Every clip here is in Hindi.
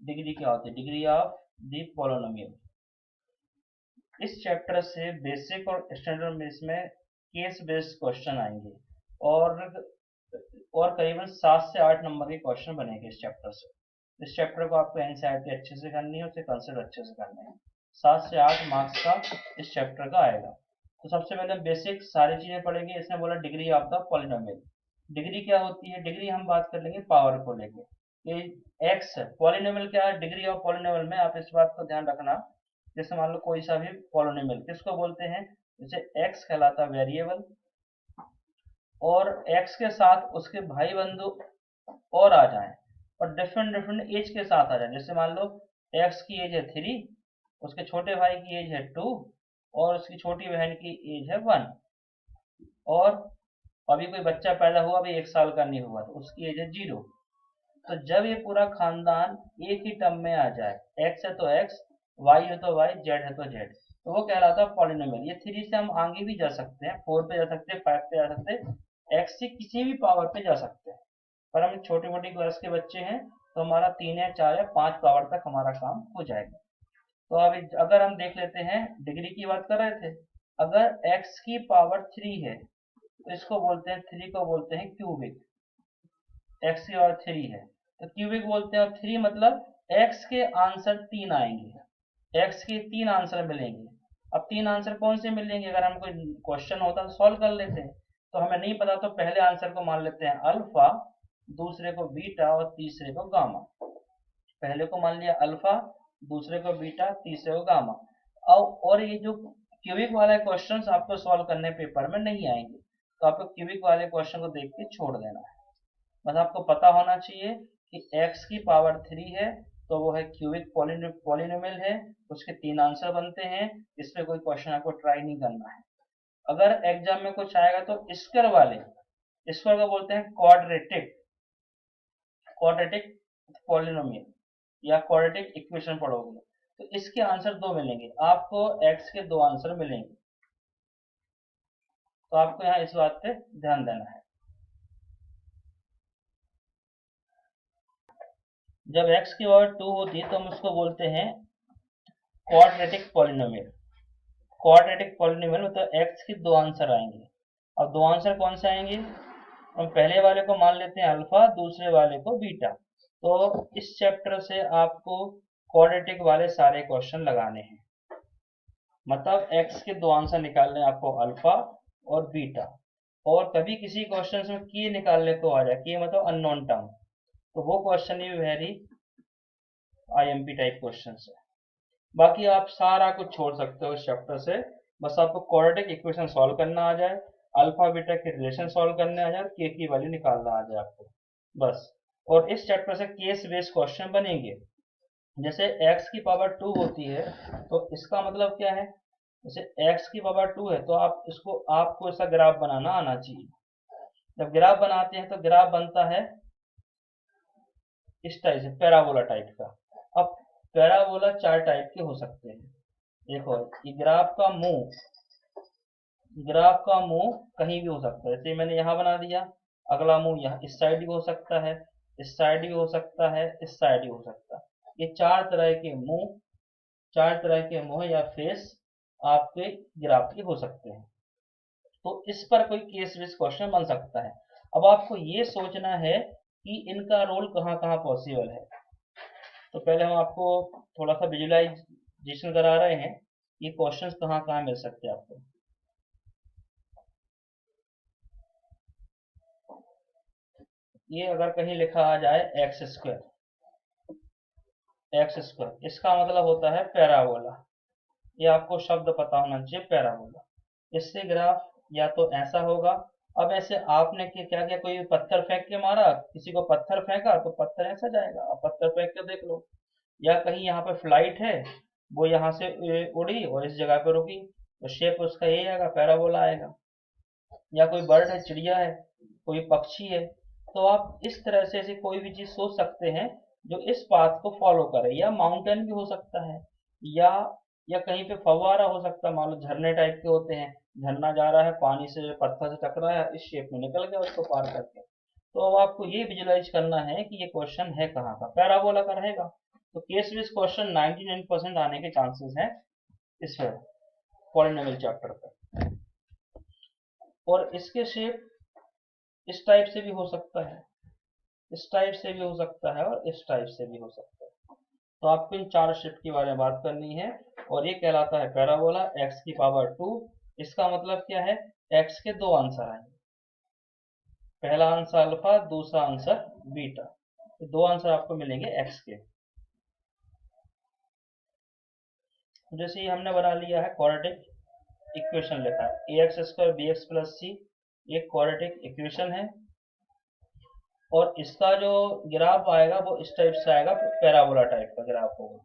डिग्री क्या होती है, डिग्री ऑफ द पॉलिनोमियल। इस चैप्टर से बेसिक और स्टैंडर्ड में इसमें केस बेस्ड क्वेश्चन आएंगे और करीबन 7 से 8 नंबर के क्वेश्चन बनेंगे इस चैप्टर से। इस चैप्टर को आपको एनसीईआरटी अच्छे से करनी है, उसे कंसेप्ट अच्छे से करने हैं। 7 से 8 मार्क्स का इस चैप्टर का आएगा। तो सबसे पहले बेसिक सारी चीजें पढ़ेंगे। इसमें बोला degree of the polynomial. Degree क्या होती है, डिग्री हम बात कर लेंगे पावर को लेके। ये एक्स पॉलिनोमियल क्या है, डिग्री ऑफ पॉलिनोमियल में आप इस बात को ध्यान रखना, जैसे मान लो कोई सा भी पॉलिनोमियल किसको बोलते हैं, जैसे एक्स कहलाता वेरिएबल, और एक्स के साथ उसके भाई बंधु और आ जाएं और डिफरेंट डिफरेंट एज के साथ आ जाएं। जैसे मान लो एक्स की एज है 3, उसके छोटे भाई की एज है 2 और उसकी छोटी बहन की एज है 1, और अभी कोई बच्चा पैदा हुआ, अभी 1 साल का नहीं हुआ, तो उसकी एज है 0। तो जब ये पूरा खानदान एक ही टर्म में आ जाए, एक्स है तो एक्स, वाई है तो वाई, जेड है तो जेड, तो वो कहलाता है पॉलिनोमियल। ये 3 से हम आगे भी जा सकते हैं, 4 पे जा सकते हैं, 5 पे जा सकते हैं, एक्स से किसी भी पावर पे जा सकते हैं। पर हम छोटी मोटी क्लास के बच्चे हैं तो हमारा 3 या 4 या 5 पावर तक हमारा काम हो जाएगा। तो अभी अगर हम देख लेते हैं, डिग्री की बात कर रहे थे, अगर एक्स की पावर 3 है तो इसको बोलते हैं, 3 को बोलते हैं क्यूबिक। एक्स की पावर 3 है तो क्यूबिक बोलते हैं, और 3 मतलब एक्स के आंसर 3 आएंगे, एक्स के 3 आंसर मिलेंगे। अब 3 आंसर कौन से मिलेंगे, अगर हम कोई क्वेश्चन होता तो सॉल्व कर लेते हैं, तो हमें नहीं पता तो पहले आंसर को मान लेते हैं अल्फा, दूसरे को बीटा और तीसरे को गामा। पहले को मान लिया अल्फा, दूसरे को बीटा, तीसरे को गामा। अब और ये जो क्यूबिक वाले क्वेश्चंस आपको सॉल्व करने पेपर में नहीं आएंगे, तो आपको क्यूबिक वाले क्वेश्चन को देख के छोड़ देना है। बस आपको पता होना चाहिए कि x की पावर 3 है तो वो है क्यूबिक पॉलिनोमियल है, उसके 3 आंसर बनते हैं। इसमें कोई क्वेश्चन आपको ट्राई नहीं करना है। अगर एग्जाम में कुछ आएगा तो स्क्वायर वाले, स्क्वायर को बोलते हैं क्वाड्रेटिक, क्वाड्रेटिक पॉलिनोमियल या क्वाड्रेटिक इक्वेशन पढ़ोगे तो इसके आंसर 2 मिलेंगे आपको, x के 2 आंसर मिलेंगे। तो आपको यहाँ इस बात पे ध्यान देना है। जब x की पावर 2 होती है तो हम उसको बोलते हैं क्वाड्रेटिक पॉलिनोमियल। क्वाड्रेटिक पॉलिनोमियल मतलब x के 2 आंसर आएंगे। अब 2 आंसर कौन से आएंगे, हम पहले वाले को मान लेते हैं अल्फा, दूसरे वाले को बीटा। तो इस चैप्टर से आपको क्वाड्रेटिक वाले सारे क्वेश्चन लगाने हैं, मतलब x के 2 आंसर निकालने हैं आपको अल्फा और बीटा। और कभी किसी क्वेश्चन में की निकालने को आ जाए, की मतलब अननोन टर्म, तो वो क्वेश्चन भी वेरी आईएमपी टाइप क्वेश्चन है। बाकी आप सारा कुछ छोड़ सकते हो इस चैप्टर से, बस आपको क्वाड्रेटिक इक्वेशन सॉल्व करना आ जाए, अल्फा बीटा के रिलेशन सॉल्व करने आ जाए, के की वैल्यू निकालना आ जाए आपको, बस। और इस चैप्टर से केस बेस्ड क्वेश्चन बनेंगे। जैसे x की पावर 2 होती है तो इसका मतलब क्या है, जैसे x की पावर 2 है तो आपको ऐसा ग्राफ बनाना आना चाहिए। जब ग्राफ बनाते हैं तो ग्राफ बनता है इस टाइप से, पैराबोला टाइप का। अब पैराबोला 4 टाइप के हो सकते हैं। देखो ये ग्राफ का मुंह कहीं भी हो सकता है, जैसे मैंने यहाँ बना दिया, अगला मुंह यहाँ इस साइड भी हो सकता है, इस साइड भी हो सकता है, इस साइड भी हो सकता है। ये 4 तरह के मुंह, 4 तरह के मुंह या फेस आपके ग्राफ के हो सकते हैं। तो इस पर कोई केस बेस्ड क्वेश्चन बन सकता है। अब आपको ये सोचना है कि इनका रोल कहाँ कहाँ पॉसिबल है। तो पहले हम आपको थोड़ा सा विजुअलाइजेशन करा रहे हैं, ये क्वेश्चंस कहाँ कहाँ मिल सकते हैं आपको। ये अगर कहीं लिखा आ जाए एक्स स्क्वायर, इसका मतलब होता है पैराबोला। ये आपको शब्द पता होना चाहिए, पैराबोला। इससे ग्राफ या तो ऐसा होगा, अब ऐसे आपने क्या किया, कोई पत्थर फेंक के मारा, किसी को पत्थर फेंका तो पत्थर ऐसा जाएगा, अब पत्थर फेंक के देख लो। या कहीं यहाँ पे फ्लाइट है, वो यहाँ से उड़ी और इस जगह पे रुकी, तो शेप उसका यही आएगा, पैराबोला आएगा। या कोई बर्ड है, चिड़िया है, कोई पक्षी है, तो आप इस तरह से ऐसी कोई भी चीज सोच सकते हैं जो इस पाथ को फॉलो करे। या माउंटेन भी हो सकता है, या कहीं पे फव्वारा हो सकता है, मान लो झरने टाइप के होते हैं, झरना जा रहा है, पानी से पत्थर से टकराया, इस शेप में निकल गया उसको पार करके। तो अब आपको ये विजुलाइज करना है कि ये क्वेश्चन है कहाँ का, पैराबोला का रहेगा। तो केस बेस्ड क्वेश्चन 99% आने के चांसेस हैं इस पॉलिनोमियल चैप्टर पर। और इसके शेप इस टाइप से भी हो सकता है, इस टाइप से भी हो सकता है, और इस टाइप से भी हो सकता है। तो आपको इन चार शेप के बारे में बात करनी है। और ये कहलाता है पैराबोला x की पावर 2। इसका मतलब क्या है, x के दो आंसर आएंगे, पहला आंसर अल्फा, दूसरा आंसर बीटा। तो दो आंसर आपको मिलेंगे x के। जैसे ही हमने बना लिया है क्वाड्रेटिक इक्वेशन, लिखा है ax² bx + c, एक क्वाड्रेटिक इक्वेशन है। और इसका जो ग्राफ आएगा वो इस टाइप से आएगा, पैराबोला टाइप का ग्राफ होगा।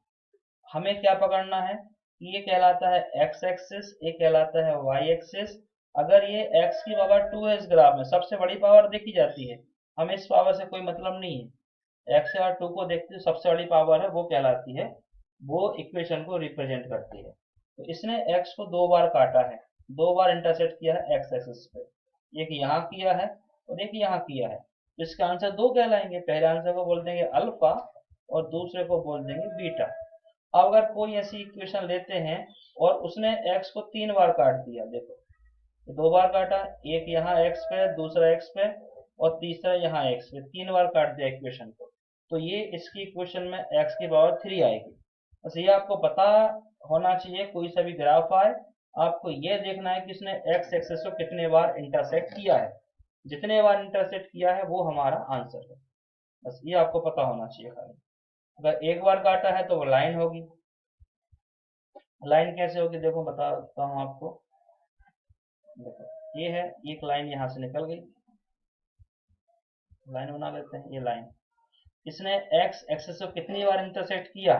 हमें क्या पकड़ना है, ये कहलाता है x एक्सिस, ये कहलाता है y एक्सिस। अगर ये x की पावर 2 है इस ग्राफ में, सबसे बड़ी पावर देखी जाती है, हमें इस पावर से कोई मतलब नहीं है। x और 2 को देखते हैं, सबसे बड़ी पावर है वो कहलाती है, वो इक्वेशन को रिप्रेजेंट करती है। तो इसने x को दो बार काटा है, दो बार इंटरसेक्ट किया है x एक्सिस पे, एक यहाँ किया है और एक यहाँ किया है। तो इसका आंसर दो कहलाएंगे, पहले आंसर को बोल देंगे अल्फा और दूसरे को बोल देंगे बीटा। अब अगर कोई ऐसी इक्वेशन लेते हैं और उसने x को तीन बार काट दिया, देखो दो बार काटा, एक यहाँ x पे, दूसरा x पे और तीसरा यहाँ x पे, तीन बार काट दिया इक्वेशन को, तो ये इसकी इक्वेशन में x की पावर 3 आएगी। बस ये आपको पता होना चाहिए, कोई सा भी ग्राफ आए आपको ये देखना है कि इसने x एक्सिस को कितने बार इंटरसेक्ट किया है, जितने बार इंटरसेक्ट किया है वो हमारा आंसर है। बस ये आपको पता होना चाहिए खाली। अगर एक बार काटा है तो वो लाइन होगी। लाइन कैसे होगी देखो बताता हूँ आपको। देखो ये है, एक लाइन यहाँ से निकल गई, लाइन बना लेते हैं, ये लाइन। इसने x एक्सिस को कितनी बार इंटरसेक्ट किया,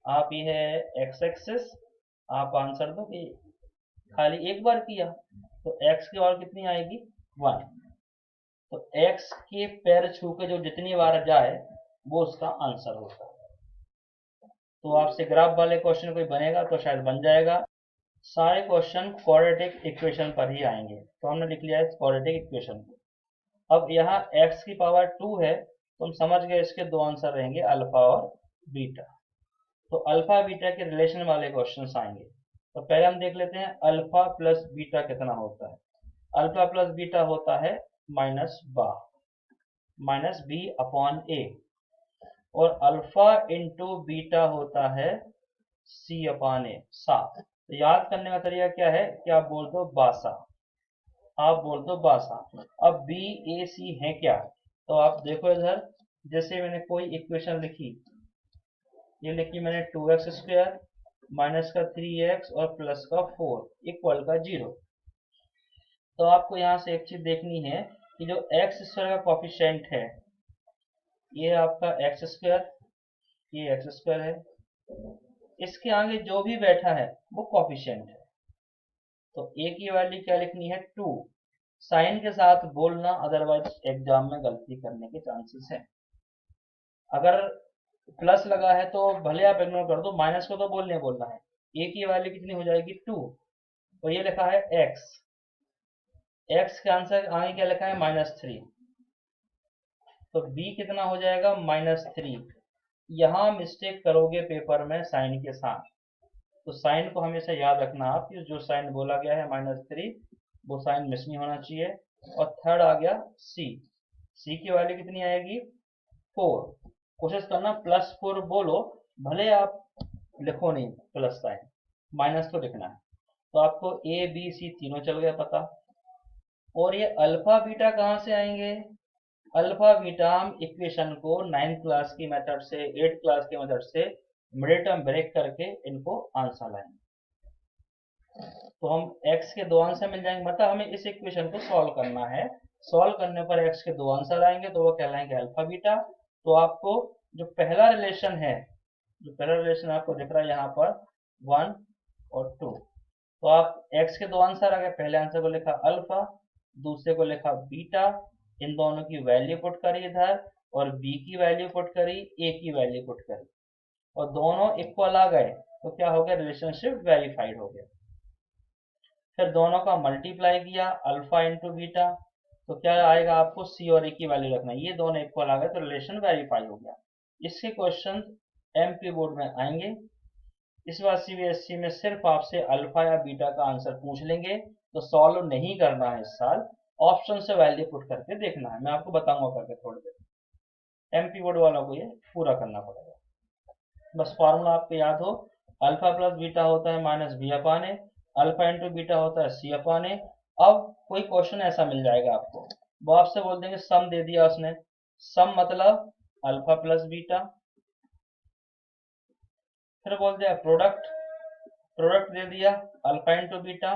आप ये है x एक्सिस, आप आंसर दो कि खाली एक बार किया, तो x की और कितनी आएगी 1। तो x के पैर छू के जो जितनी बार जाए वो उसका आंसर होता है। तो आपसे ग्राफ वाले क्वेश्चन कोई बनेगा तो शायद बन जाएगा। सारे क्वेश्चन क्वाड्रेटिक इक्वेशन पर ही आएंगे, तो हमने लिख लिया है क्वाड्रेटिक इक्वेशन को। अब यहाँ x की पावर 2 है, तो हम समझ गए इसके दो आंसर रहेंगे अल्फा और बीटा। तो अल्फा बीटा के रिलेशन वाले क्वेश्चन आएंगे। तो पहले हम देख लेते हैं अल्फा प्लस बीटा कितना होता है। अल्फा प्लस बीटा होता है माइनस बी अपॉन ए, और अल्फा इंटू बीटा होता है सी अपॉन ए, 7। तो याद करने का तरीका क्या है कि आप बोल दो बासा, आप बोल दो बासा। अब बी ए सी है क्या, तो आप देखो इधर, जैसे मैंने कोई इक्वेशन लिखी, ये लिखी मैंने 2x² माइनस का 3x और प्लस का 4 इक्वल का 0। तो आपको यहाँ से एक चीज देखनी है कि जो x² का कोफिशिएंट है, ये आपका x², ये x² है, इसके आगे जो भी बैठा है वो कोफिशिएंट है। तो a की वैल्यू क्या लिखनी है 2, साइन के साथ बोलना, अदरवाइज एग्जाम में गलती करने के चांसेस है। अगर प्लस लगा है तो भले आप इग्नोर कर दो, माइनस को तो बोलना है। a की वैल्यू कितनी हो जाएगी 2, और ये लिखा है x, x के आंसर आगे क्या लिखा है -3, तो b कितना हो जाएगा -3। यहाँ मिस्टेक करोगे पेपर में साइन के साथ, तो साइन को हमेशा याद रखना आप, जो साइन बोला गया है -3 वो साइन मिस नहीं होना चाहिए। और थर्ड आ गया c, c की वैल्यू कितनी आएगी 4। कोशिश करना +4 बोलो, भले आप लिखो नहीं प्लस साइन, माइनस तो लिखना है। तो आपको ए बी सी तीनों चल गया पता। और ये अल्फा बीटा कहाँ से आएंगे, अल्फा बीटा हम इक्वेशन को 9th क्लास की मेथड से, 8th क्लास के मेथड से मिडिल टर्म ब्रेक करके इनको आंसर लाएंगे। तो हम x के दो आंसर मिल जाएंगे, मतलब हमें इस इक्वेशन को सॉल्व करना है, सॉल्व करने पर x के दो आंसर आएंगे, तो वो कहलाएंगे अल्फा बीटा। तो आपको जो पहला रिलेशन है, जो पहला रिलेशन आपको दिख रहा है यहाँ पर 1 और 2, तो आप x के दो आंसर आ गए, पहले आंसर को लिखा अल्फा, दूसरे को लिखा बीटा, इन दोनों की वैल्यू पुट करी इधर, और b की वैल्यू पुट करी, a की वैल्यू पुट करी, और दोनों इक्वल आ गए, तो क्या हो गया, रिलेशनशिप वेरीफाइड हो गया। फिर दोनों का मल्टीप्लाई किया अल्फा इंटू बीटा, तो क्या आएगा, आपको c और a की वैल्यू रखना है, ये दोनों इक्वल आ गए तो रिलेशन वेरीफाई हो गया। इसके क्वेश्चन एमपी बोर्ड में आएंगे। इस बार सीबीएसई में सिर्फ आपसे अल्फा या बीटा का आंसर पूछ लेंगे, तो सॉल्व नहीं करना है इस साल, ऑप्शन से वैल्यू पुट करके देखना है। मैं आपको बताऊंगा करके थोड़ी देर। एमपी बोर्ड वालों को ये पूरा करना पड़ेगा। बस फॉर्मूला आपको याद हो, अल्फा प्लस बीटा होता है माइनस बी अपान ए, अल्फा इंटू बीटा होता है सी अपान ए। अब कोई क्वेश्चन ऐसा मिल जाएगा आपको, वो आपसे बोल देंगे सम दे दिया उसने, सम मतलब अल्फा प्लस बीटा, फिर बोल दिया प्रोडक्ट, प्रोडक्ट दे दिया अल्फा इंटू बीटा।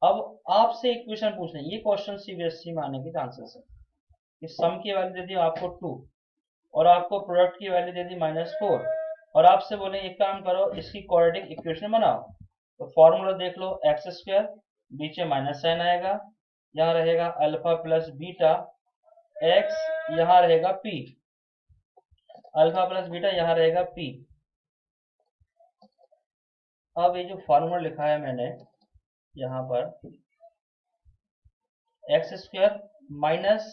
अब आपसे इक्वेशन पूछ लें, ये क्वेश्चन सीबीएसई में आने के चांसेस है कि सम की वैल्यू दे दी आपको 2 और आपको प्रोडक्ट की वैल्यू दे दी -4, और आपसे बोले एक काम करो इसकी क्वाड्रेटिक इक्वेशन बनाओ। तो फॉर्मूला देख लो, एक्स स्क्वायर, बीच में माइनस साइन आएगा, यहाँ रहेगा अल्फा प्लस बीटा एक्स, यहाँ रहेगा पी, अल्फा प्लस बीटा यहाँ रहेगा पी। अब ये जो फॉर्मूला लिखा है मैंने यहाँ पर, x square minus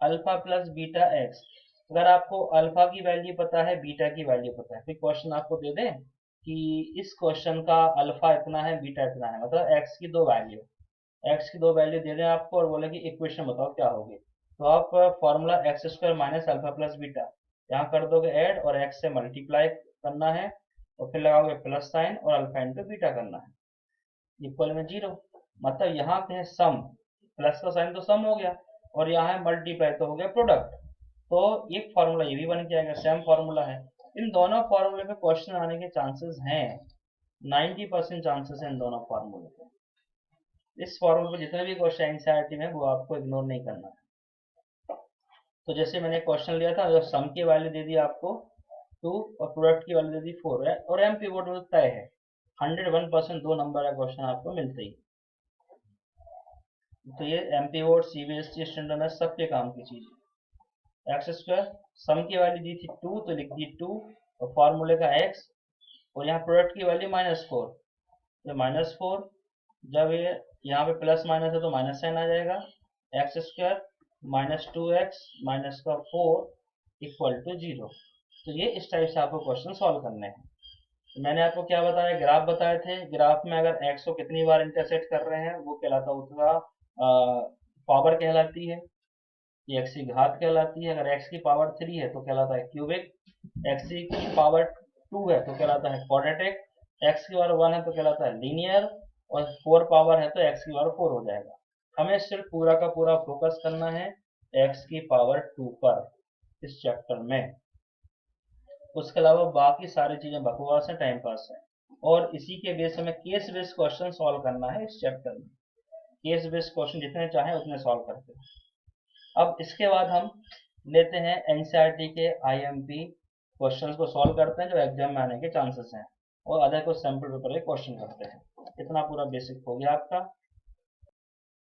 alpha plus beta x, अगर आपको अल्फा की वैल्यू पता है, बीटा की वैल्यू पता है, फिर क्वेश्चन आपको दे दें कि इस क्वेश्चन का अल्फा इतना है बीटा इतना है, मतलब एक्स की दो वैल्यू दे दें आपको और बोले कि इक्वेशन बताओ क्या होगी, तो आप formula x square minus alpha plus beta यहाँ कर दोगे ऐड, और एक्स से मल्टीप्लाई करना है और फिर लगाओगे प्लस साइन और अल्फा इंटू बीटा करना है, इक्वल में 0। मतलब यहाँ पे है सम, प्लस का साइन तो सम हो गया, और यहाँ है मल्टीप्लाई तो हो गया प्रोडक्ट। तो एक फार्मूला ये भी बन के आएगा, सेम फार्मूला है। इन दोनों फार्मूले पे क्वेश्चन आने के चांसेस हैं, 90% चांसेस हैं इन दोनों फार्मूले पे। इस फार्मूले पे जितने भी क्वेश्चन एनसीईआरटी में, वो आपको इग्नोर नहीं करना है। तो जैसे मैंने क्वेश्चन लिया था, जो सम की वैल्यू दे दी आपको 2 और प्रोडक्ट की वैल्यू दे दी 4 है, और एमपी बोर्ड में तय है 101% 2 नंबर का क्वेश्चन आपको मिलते ही। तो ये एमपी बोर्ड सीबीएसई स्टैंडर्ड में सबके काम की चीज है। एक्स स्क्वायर, सम की वैल्यू दी थी 2 तो लिख दी 2 और फॉर्मूले का x, और यहाँ प्रोडक्ट की वैल्यू -4, तो -4, जब ये यहाँ पे प्लस माइनस है तो माइनस साइन आ जाएगा, एक्स स्क्वायर -2x माइनस का 4 इक्वल टू 0। तो ये इस टाइप से आपको क्वेश्चन सॉल्व करने हैं। तो मैंने आपको क्या बताया, ग्राफ बताए थे, ग्राफ में अगर x को कितनी बार इंटरसेक्ट कर रहे हैं वो कहलाता है उसका पावर कहलाती है, ये x की घात कहलाती है। अगर x की पावर 3 है तो कहलाता है क्यूबिक, x की पावर 2 है तो कहलाता है क्वाड्रेटिक, x की पावर 1 है तो कहलाता है लीनियर, और 4 पावर है तो x की पावर 4 हो जाएगा। हमें सिर्फ पूरा का पूरा फोकस करना है x की पावर 2 पर इस चैप्टर में। उसके अलावा बाकी सारी चीजें बकवास है, टाइम पास है, और इसी के बेस हमें केस बेस्ड क्वेश्चन सॉल्व करना है इस चैप्टर में। केस बेस्ड क्वेश्चन जितने चाहे उतने सॉल्व करते हैं। अब इसके बाद हम लेते हैं एनसीईआरटी के आईएमपी क्वेश्चंस को सॉल्व करते हैं जो एग्जाम में आने के चांसेस हैं, और अदर को सैंपल पेपर के क्वेश्चन करते हैं। इतना पूरा बेसिक हो गया आपका।